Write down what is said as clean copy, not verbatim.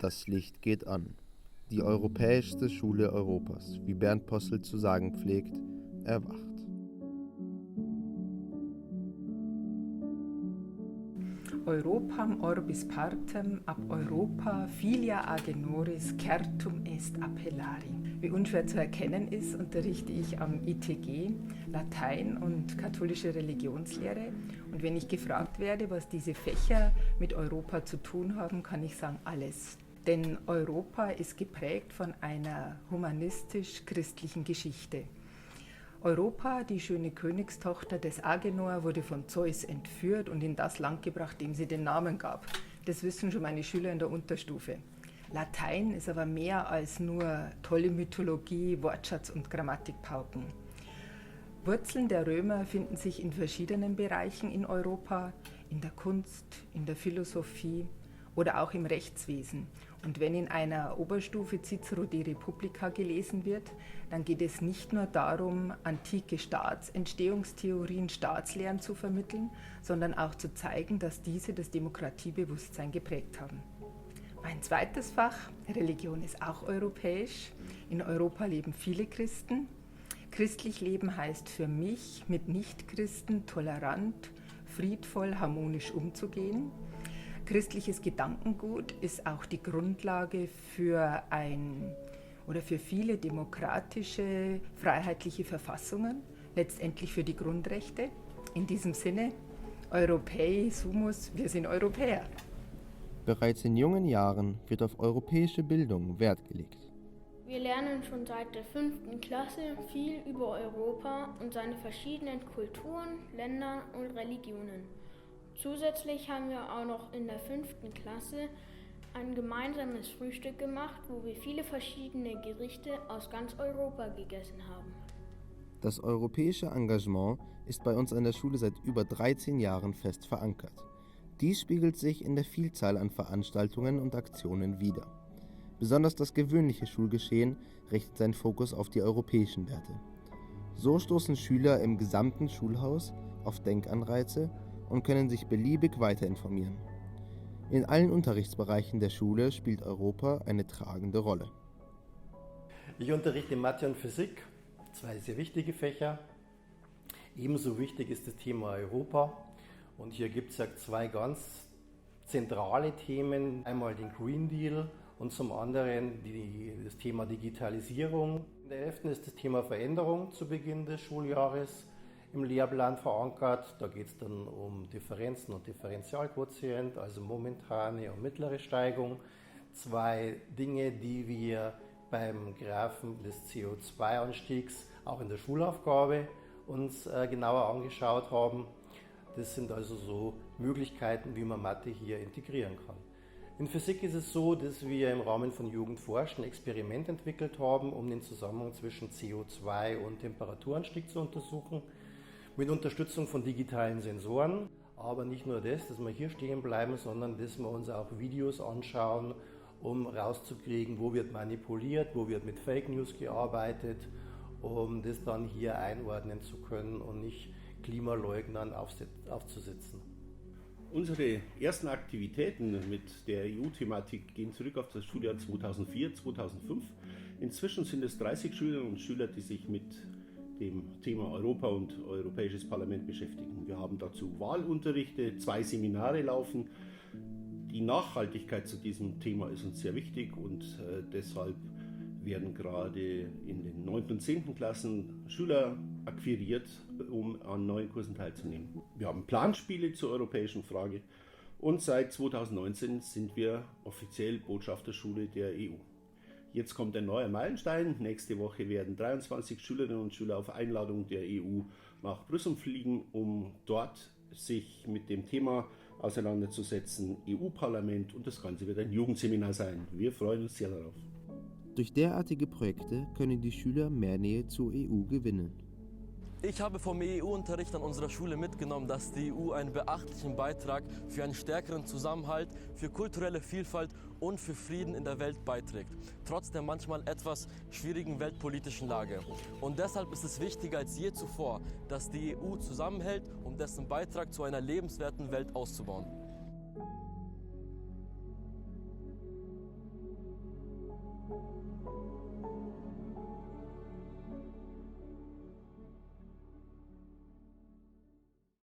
Das Licht geht an. Die europäischste Schule Europas, wie Bernd Posselt zu sagen pflegt, erwacht. Europam orbis partem ab Europa filia agenoris certum est appellari. Wie unschwer zu erkennen ist, unterrichte ich am ITG Latein und katholische Religionslehre. Und wenn ich gefragt werde, was diese Fächer mit Europa zu tun haben, kann ich sagen, alles. Denn Europa ist geprägt von einer humanistisch-christlichen Geschichte. Europa, die schöne Königstochter des Agenor, wurde von Zeus entführt und in das Land gebracht, dem sie den Namen gab. Das wissen schon meine Schüler in der Unterstufe. Latein ist aber mehr als nur tolle Mythologie, Wortschatz und Grammatikpauken. Wurzeln der Römer finden sich in verschiedenen Bereichen in Europa, in der Kunst, in der Philosophie oder auch im Rechtswesen. Und wenn in einer Oberstufe Cicero de Republica gelesen wird, dann geht es nicht nur darum, antike Staatsentstehungstheorien, Staatslehren zu vermitteln, sondern auch zu zeigen, dass diese das Demokratiebewusstsein geprägt haben. Mein zweites Fach, Religion, ist auch europäisch. In Europa leben viele Christen. Christlich leben heißt für mich, mit Nichtchristen tolerant, friedvoll, harmonisch umzugehen. Christliches Gedankengut ist auch die Grundlage für viele demokratische, freiheitliche Verfassungen, letztendlich für die Grundrechte. In diesem Sinne, Europäi sumus, wir sind Europäer. Bereits in jungen Jahren wird auf europäische Bildung Wert gelegt. Wir lernen schon seit der 5. Klasse viel über Europa und seine verschiedenen Kulturen, Länder und Religionen. Zusätzlich haben wir auch noch in der 5. Klasse ein gemeinsames Frühstück gemacht, wo wir viele verschiedene Gerichte aus ganz Europa gegessen haben. Das europäische Engagement ist bei uns an der Schule seit über 13 Jahren fest verankert. Dies spiegelt sich in der Vielzahl an Veranstaltungen und Aktionen wider. Besonders das gewöhnliche Schulgeschehen richtet seinen Fokus auf die europäischen Werte. So stoßen Schüler im gesamten Schulhaus auf Denkanreize und können sich beliebig weiter informieren. In allen Unterrichtsbereichen der Schule spielt Europa eine tragende Rolle. Ich unterrichte Mathe und Physik, 2 sehr wichtige Fächer. Ebenso wichtig ist das Thema Europa. Und hier gibt es ja 2 ganz zentrale Themen. Einmal den Green Deal und zum anderen das Thema Digitalisierung. In der 11. ist das Thema Veränderung zu Beginn des Schuljahres im Lehrplan verankert. Da geht es dann um Differenzen und Differentialquotient, also momentane und mittlere Steigung. 2 Dinge, die wir beim Graphen des CO2-Anstiegs auch in der Schulaufgabe uns genauer angeschaut haben. Das sind also so Möglichkeiten, wie man Mathe hier integrieren kann. In Physik ist es so, dass wir im Rahmen von Jugendforsch ein Experiment entwickelt haben, um den Zusammenhang zwischen CO2 und Temperaturanstieg zu untersuchen, mit Unterstützung von digitalen Sensoren. Aber nicht nur das, dass wir hier stehen bleiben, sondern dass wir uns auch Videos anschauen, um rauszukriegen, wo wird manipuliert, wo wird mit Fake News gearbeitet, um das dann hier einordnen zu können und nicht Klimaleugnern aufzusitzen. Unsere ersten Aktivitäten mit der EU-Thematik gehen zurück auf das Schuljahr 2004, 2005. Inzwischen sind es 30 Schülerinnen und Schüler, die sich mit dem Thema Europa und Europäisches Parlament beschäftigen. Wir haben dazu Wahlunterrichte, 2 Seminare laufen. Die Nachhaltigkeit zu diesem Thema ist uns sehr wichtig und deshalb werden gerade in den 9. und 10. Klassen Schüler akquiriert, um an neuen Kursen teilzunehmen. Wir haben Planspiele zur europäischen Frage und seit 2019 sind wir offiziell Botschafterschule der EU. Jetzt kommt ein neuer Meilenstein. Nächste Woche werden 23 Schülerinnen und Schüler auf Einladung der EU nach Brüssel fliegen, um dort sich mit dem Thema auseinanderzusetzen, EU-Parlament, und das Ganze wird ein Jugendseminar sein. Wir freuen uns sehr darauf. Durch derartige Projekte können die Schüler mehr Nähe zur EU gewinnen. Ich habe vom EU-Unterricht an unserer Schule mitgenommen, dass die EU einen beachtlichen Beitrag für einen stärkeren Zusammenhalt, für kulturelle Vielfalt und für Frieden in der Welt beiträgt, trotz der manchmal etwas schwierigen weltpolitischen Lage. Und deshalb ist es wichtiger als je zuvor, dass die EU zusammenhält, um dessen Beitrag zu einer lebenswerten Welt auszubauen.